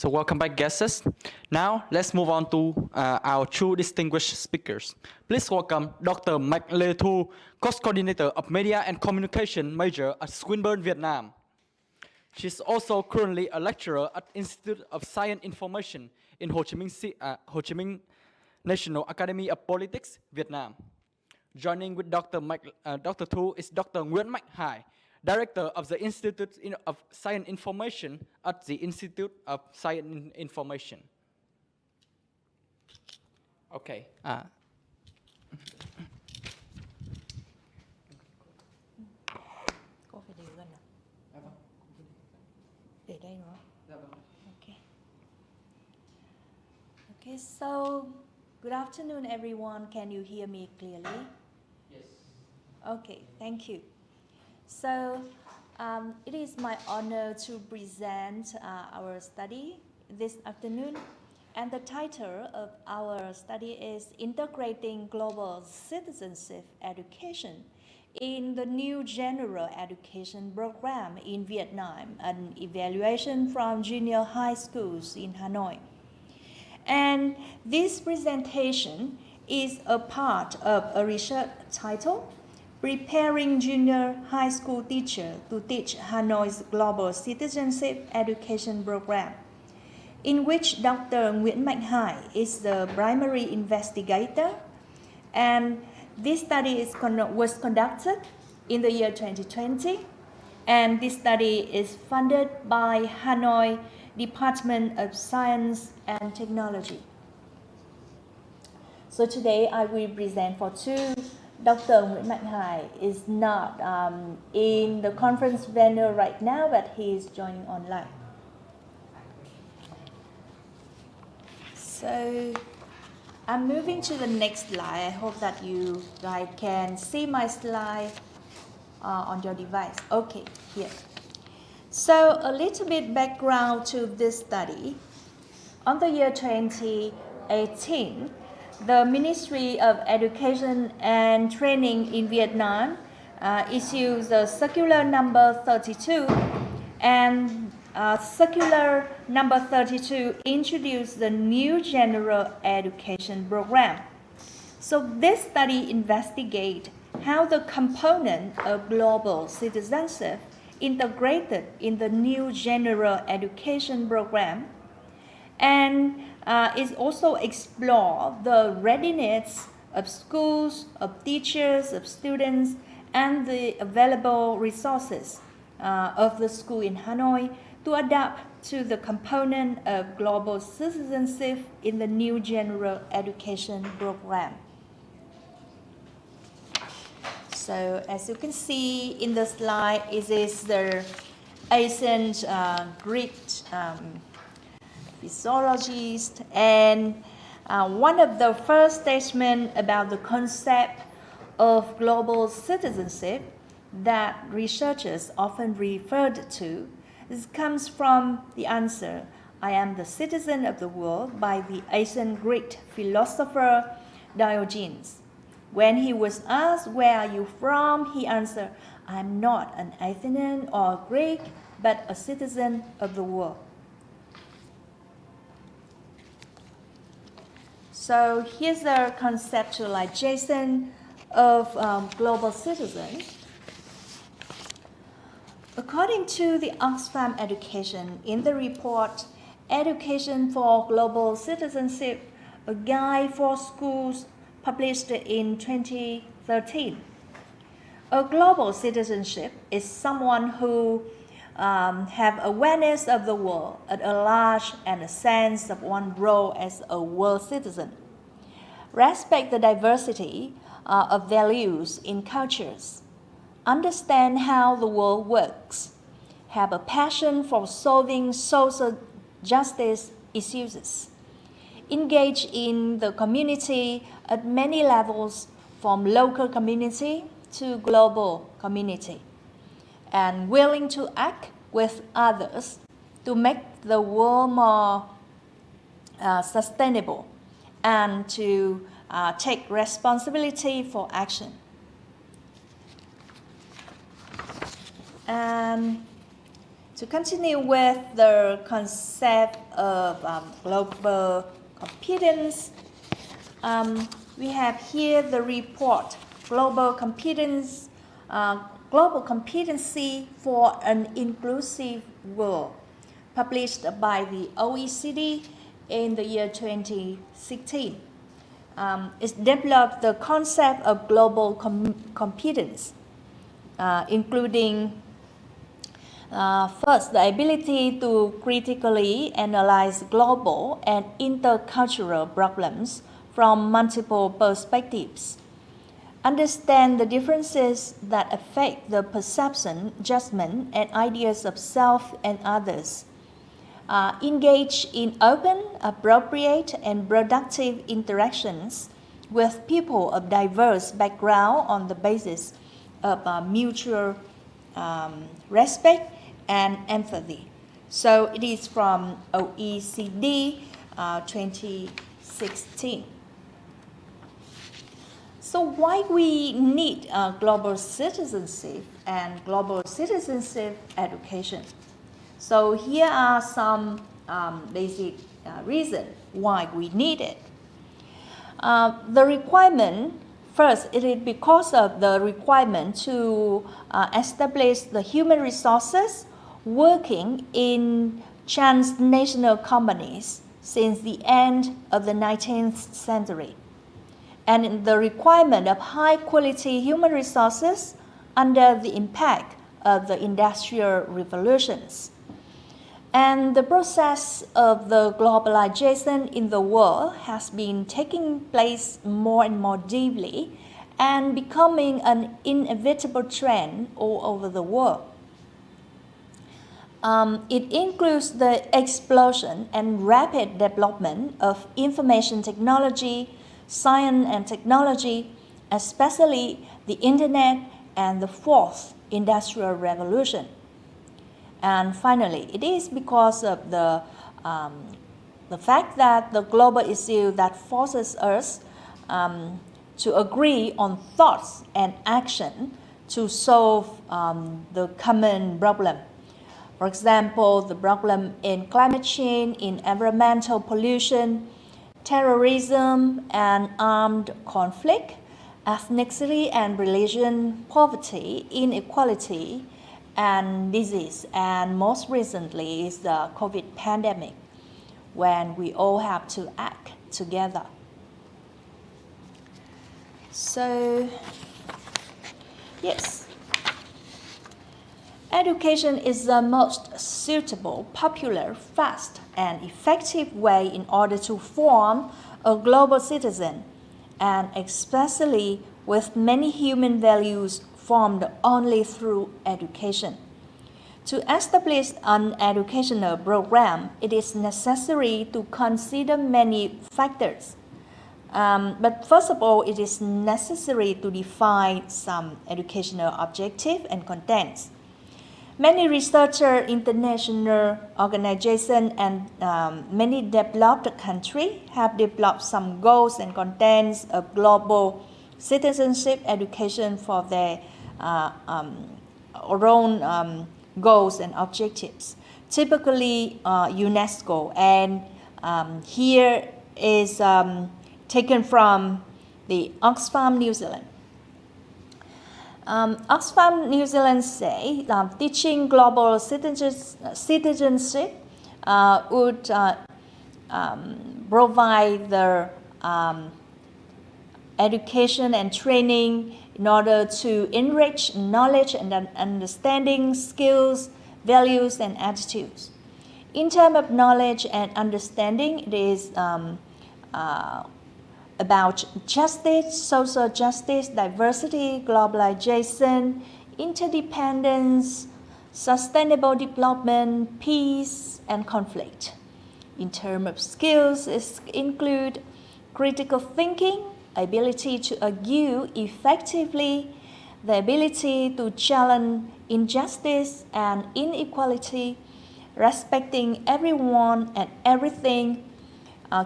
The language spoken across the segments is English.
So welcome back, guests. Now let's move on to our two distinguished speakers. Please welcome Dr. Mach Thu, Course Coordinator of Media and Communication major at Swinburne, Vietnam. She's also currently a lecturer at Institute of Science Information in Ho Chi Minh National Academy of Politics, Vietnam. Joining with Dr. Thu is Dr. Nguyễn Mạnh Hải, Director of the Institute of Science Information at the Institute of Science Information. Okay. Có phải để gần à? Để đây nữa. Okay. Okay, so good afternoon, everyone. Can you hear me clearly? Yes. Okay, thank you. So it is my honor to present our study this afternoon, and the title of our study is Integrating Global Citizenship Education in the New General Education Program in Vietnam, an evaluation from junior high schools in Hanoi. And this presentation is a part of a research title, Preparing Junior High School Teacher to Teach Hanoi's Global Citizenship Education Program, in which Dr. Nguyễn Mạnh Hải is the primary investigator. And this study was conducted in the year 2020, and this study is funded by Hanoi Department of Science and Technology. So today I will present for two. Dr. Nguyễn Mạnh Hải is not in the conference venue right now, but he is joining online. So I'm moving to the next slide. I hope that you guys can see my slide on your device. Okay, here. So a little bit background to this study. On the year 2018, the Ministry of Education and Training in Vietnam issued the circular number 32, and circular number 32 introduced the new general education program. So this study investigates how the component of global citizenship integrated in the new general education program, and it also explore the readiness of schools, of teachers, of students, and the available resources of the school in Hanoi to adapt to the component of global citizenship in the new general education program. So as you can see in the slide, it is the ancient Greek physiologist, and one of the first statements about the concept of global citizenship that researchers often referred to comes from the answer, "I am the citizen of the world," by the ancient Greek philosopher Diogenes. When he was asked, "Where are you from?" he answered, "I am not an Athenian or a Greek, but a citizen of the world." So here's the conceptualization of global citizen. According to the Oxfam Education, in the report Education for Global Citizenship, a guide for schools published in 2013, a global citizenship is someone who have awareness of the world at a large and a sense of one's role as a world citizen, respect the diversity of values in cultures, understand how the world works, have a passion for solving social justice issues, engage in the community at many levels, from local community to global community, and willing to act with others to make the world more sustainable, and to take responsibility for action. To continue with the concept of global competence, we have here the report, Global Competency for an Inclusive World, published by the OECD in the year 2016. It developed the concept of global competence, including first, the ability to critically analyze global and intercultural problems from multiple perspectives, understand the differences that affect the perception, judgment, and ideas of self and others, engage in open, appropriate, and productive interactions with people of diverse background on the basis of mutual respect and empathy. So it is from OECD 2016. So why we need global citizenship and global citizenship education? So here are some basic reasons why we need it. The requirement, first, it is because of the requirement to establish the human resources working in transnational companies since the end of the 19th century, and the requirement of high-quality human resources under the impact of the industrial revolutions. And the process of the globalization in the world has been taking place more and more deeply and becoming an inevitable trend all over the world. It includes the explosion and rapid development of information technology, science and technology, especially the internet and the fourth industrial revolution. And finally, it is because of the fact that the global issue that forces us to agree on thoughts and action to solve the common problem. For example, the problem in climate change, in environmental pollution, terrorism and armed conflict, ethnicity and religion, poverty, inequality, and disease, and most recently is the COVID pandemic, when we all have to act together. So, yes, education is the most suitable, popular, fast, and effective way in order to form a global citizen, and especially with many human values formed only through education. To establish an educational program, it is necessary to consider many factors. But first of all, it is necessary to define some educational objective and contents. Many researchers, international organizations, and many developed countries have developed some goals and contents of global citizenship education for their own goals and objectives. Typically, UNESCO, and here is taken from the Oxfam, New Zealand. Oxfam, New Zealand say teaching global citizenship would provide the education and training in order to enrich knowledge and understanding, skills, values, and attitudes. In terms of knowledge and understanding, it is about justice, social justice, diversity, globalization, interdependence, sustainable development, peace, and conflict. In terms of skills, it includes critical thinking, ability to argue effectively, the ability to challenge injustice and inequality, respecting everyone and everything,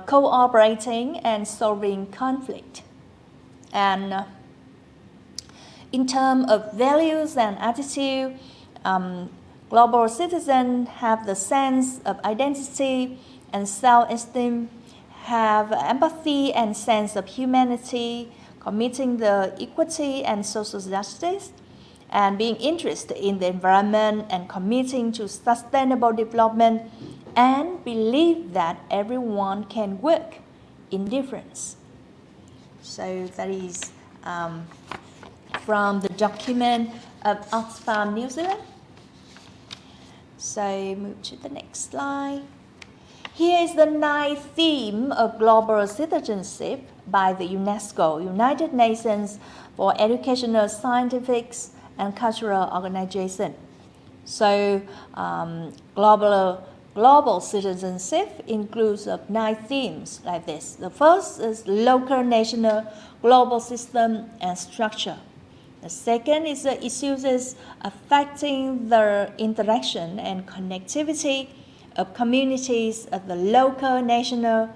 cooperating and solving conflict. And in terms of values and attitude, Global citizens have the sense of identity and self-esteem, have empathy and sense of humanity, committing the equity and social justice, and being interested in the environment and committing to sustainable development, and believe that everyone can work in difference. So that is from the document of Oxfam, New Zealand. So move to the next slide. Here is the 9th theme of global citizenship by the UNESCO, United Nations for Educational, Scientific, and Cultural Organization. So global citizenship includes 9 themes like this. The first is local, national, global system and structure. The second is the issues affecting the interaction and connectivity of communities at the local, national,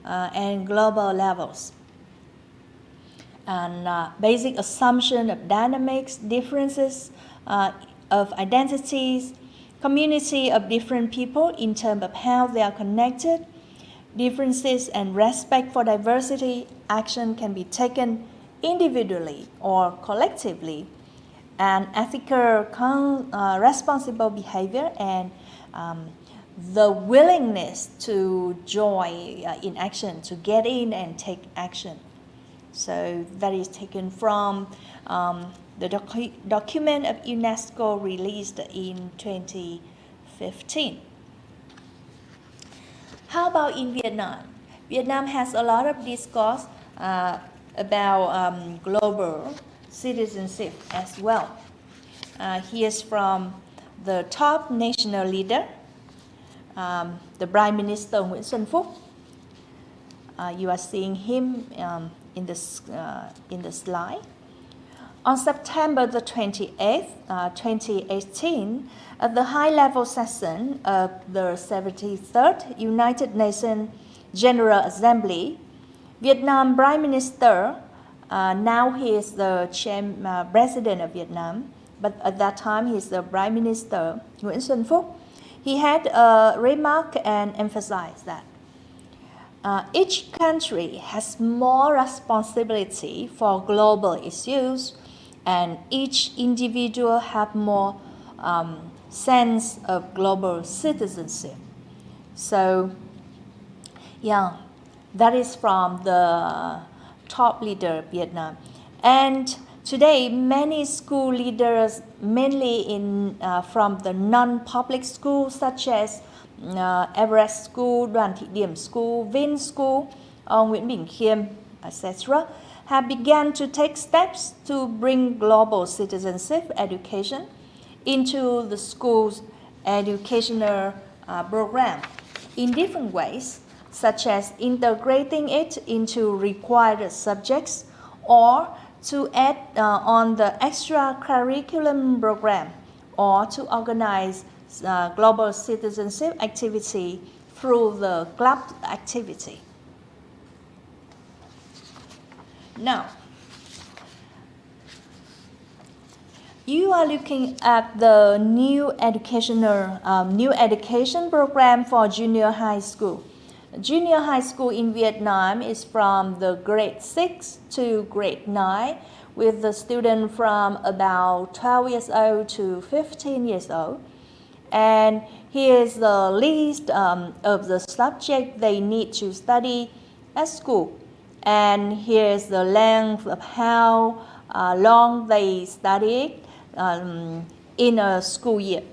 and global levels. And basic assumption of dynamics, differences of identities, community of different people in terms of how they are connected, differences and respect for diversity. Action can be taken individually or collectively, and ethical responsible behavior, and the willingness to join in action, to get in and take action. So that is taken from the document of UNESCO released in 2015. How about in Vietnam? Vietnam has a lot of discourse about global citizenship as well. Here's from the top national leader, the Prime Minister Nguyễn Xuân Phúc. You are seeing him in the slide. On September the 28th, 2018, at the high-level session of the 73rd United Nations General Assembly, Vietnam Prime Minister, now he is the President of Vietnam, but at that time he is the Prime Minister, Nguyễn Xuân Phúc. He had a remark and emphasized that each country has more responsibility for global issues, and each individual have more sense of global citizenship. So, yeah, that is from the top leader of Vietnam. And today, many school leaders, mainly from the non-public schools such as Everest School, Đoàn Thị Điểm School, Vin School, Nguyễn Bình Khiêm, etc., have begun to take steps to bring global citizenship education into the school's educational program in different ways, such as integrating it into required subjects or to add on the extracurriculum program, or to organize global citizenship activity through the club activity. Now, you are looking at the new education program for junior high school. Junior high school in Vietnam is from the grade 6 to grade 9, with the student from about 12 years old to 15 years old. And here's the list of the subjects they need to study at school. And here's the length of how long they studied in a school year.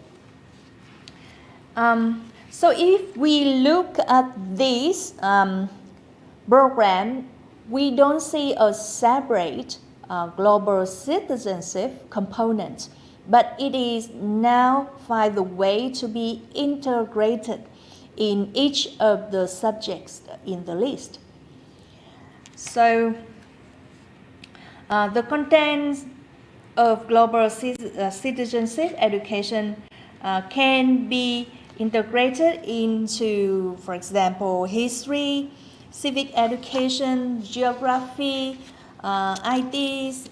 So if we look at this program, we don't see a separate global citizenship component, but it is now find the way to be integrated in each of the subjects in the list. So the contents of global citizenship education can be integrated into, for example, history, civic education, geography, ITs,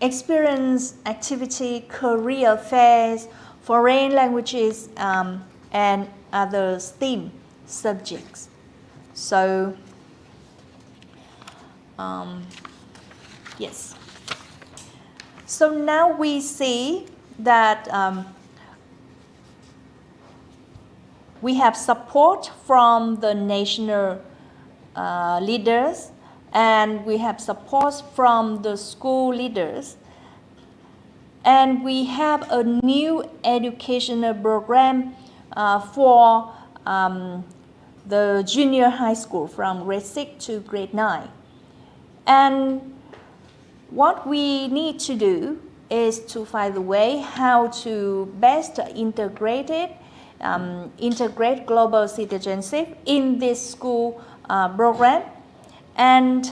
experience activity, career fairs, foreign languages, and other STEAM subjects. So, yes. So now we see that we have support from the national leaders, and we have support from the school leaders, and we have a new educational program for the junior high school from grade 6 to grade 9. And what we need to do is to find a way how to best integrate it, integrate global citizenship in this school program. And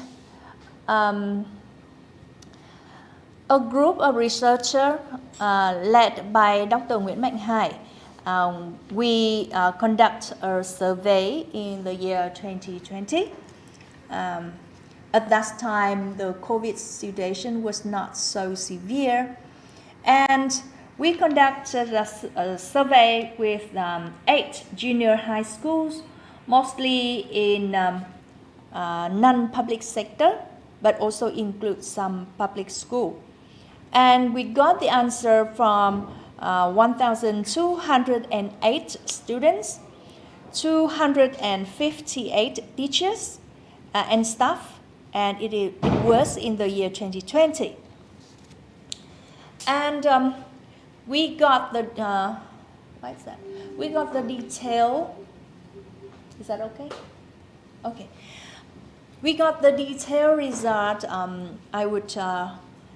a group of researchers led by Dr. Nguyễn Mạnh Hải, we conduct a survey in the year 2020. At that time, the COVID situation was not so severe, and we conducted a survey with 8 junior high schools, mostly in non-public sector, but also include some public school. And we got the answer from 1,208 students, 258 teachers and staff, and it was in the year 2020. And we got the what is that? We got the detail. Is that okay? Okay. We got the detailed result. I would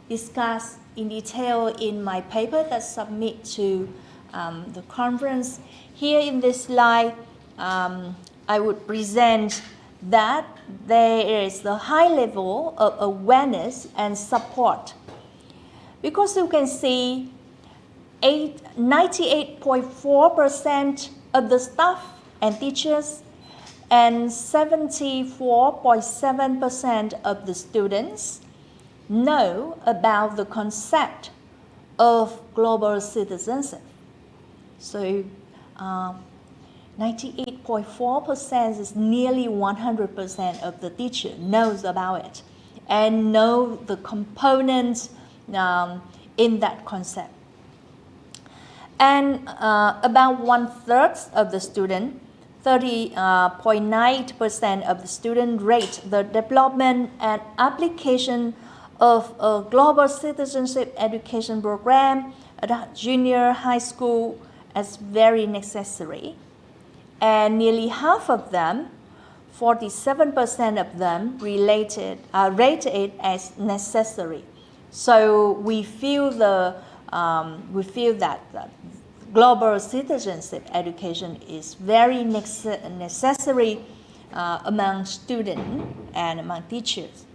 discuss in detail in my paper that submit to the conference. Here in this slide, I would present that there is a high level of awareness and support. Because you can see 98.4% of the staff and teachers and 74.7% of the students know about the concept of global citizenship. So 98.4% is nearly 100% of the teacher knows about it and know the components in that concept. And about 1/3 of the student, 30.9% of the students rate the development and application of a global citizenship education program at a junior high school as very necessary. And nearly half of them, 47% of them, rated it as necessary. So we feel that global citizenship education is very necessary among students and among teachers.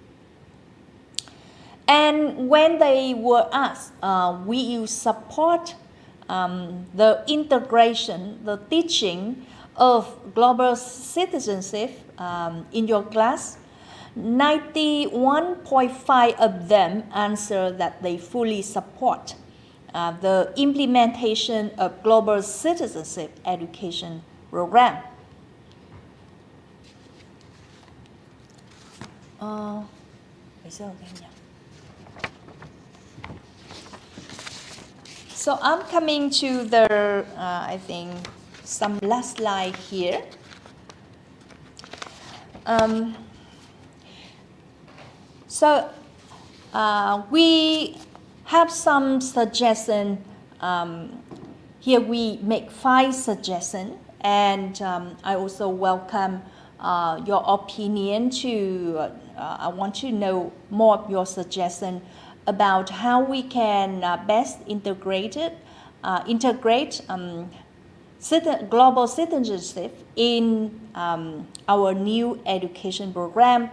And when they were asked, will you support the integration, the teaching of global citizenship in your class, 91.5% of them answered that they fully support the implementation of global citizenship education program. So I'm coming to the, I think, some last slide here. We have some suggestions. Here we make 5 suggestions, and I also welcome your opinion to, I want to know more of your suggestion about how we can best integrate global citizenship in our new education program.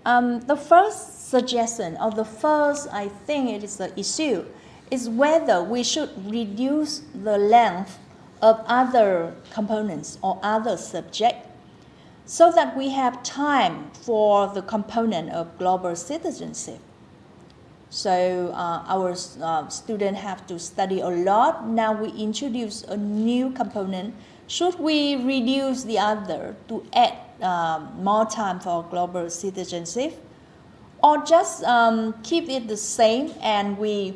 The first suggestion, or the first, I think it is the issue, is whether we should reduce the length of other components or other subjects so that we have time for the component of global citizenship. So our students have to study a lot. Now we introduce a new component. Should we reduce the other to add more time for global citizenship? Or just keep it the same and we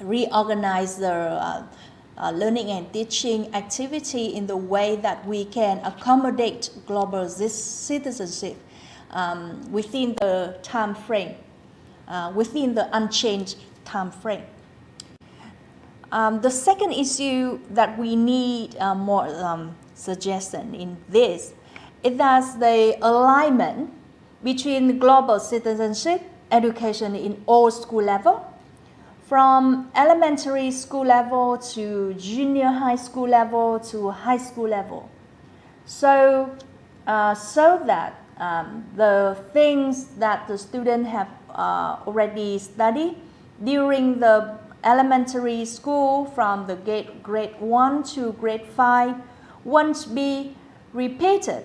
reorganize the learning and teaching activity in the way that we can accommodate global citizenship within the time frame, within the unchanged time frame. The second issue that we need more suggestion in this is that the alignment between global citizenship education in all school level, from elementary school level to junior high school level to high school level. So that the things that the students have already studied during the elementary school from the grade 1 to grade 5 won't be repeated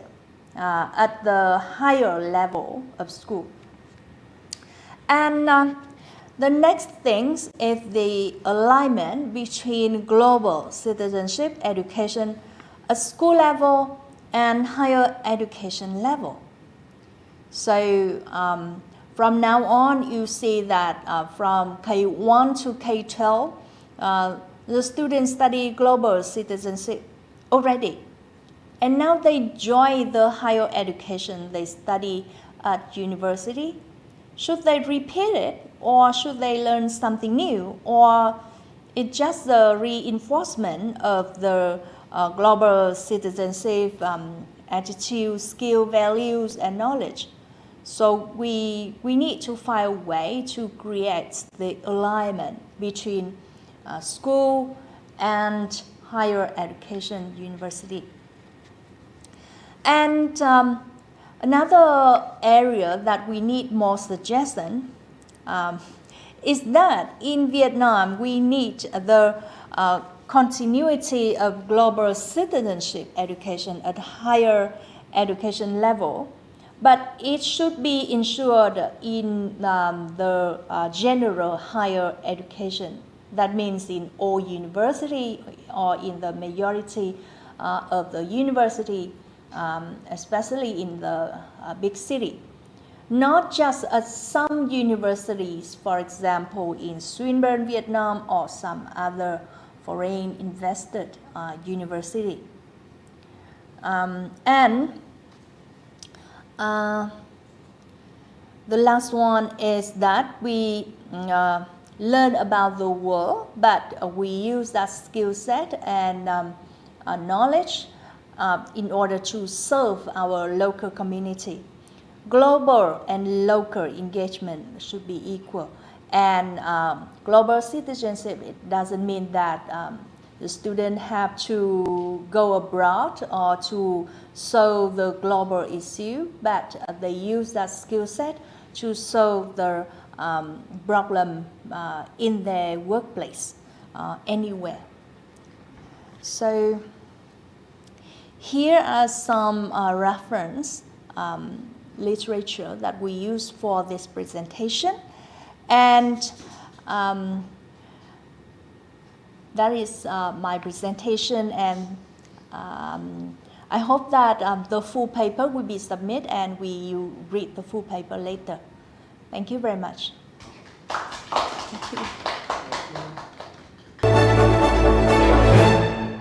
at the higher level of school. And the next thing is the alignment between global citizenship education at school level and higher education level. So from now on, you see that from K1 to K12, the students study global citizenship already. And now they join the higher education, they study at university. Should they repeat it, or should they learn something new, or it's just the reinforcement of the global citizenship attitude, skill, values, and knowledge? So we need to find a way to create the alignment between school and higher education university. And another area that we need more suggestion is that in Vietnam we need the continuity of global citizenship education at higher education level, but it should be ensured in the general higher education. That means in all university or in the majority of the university, especially in the big city. Not just at some universities, for example, in Swinburne, Vietnam, or some other foreign invested university. And the last one is that we learn about the world, but we use that skill set and knowledge in order to serve our local community. Global and local engagement should be equal. And global citizenship, it doesn't mean that the students have to go abroad or to solve the global issue, but they use that skill set to solve the problem in their workplace, anywhere. So here are some reference literature that we use for this presentation, and that is my presentation, and I hope that the full paper will be submitted and we read the full paper later. Thank you very much. Thank you.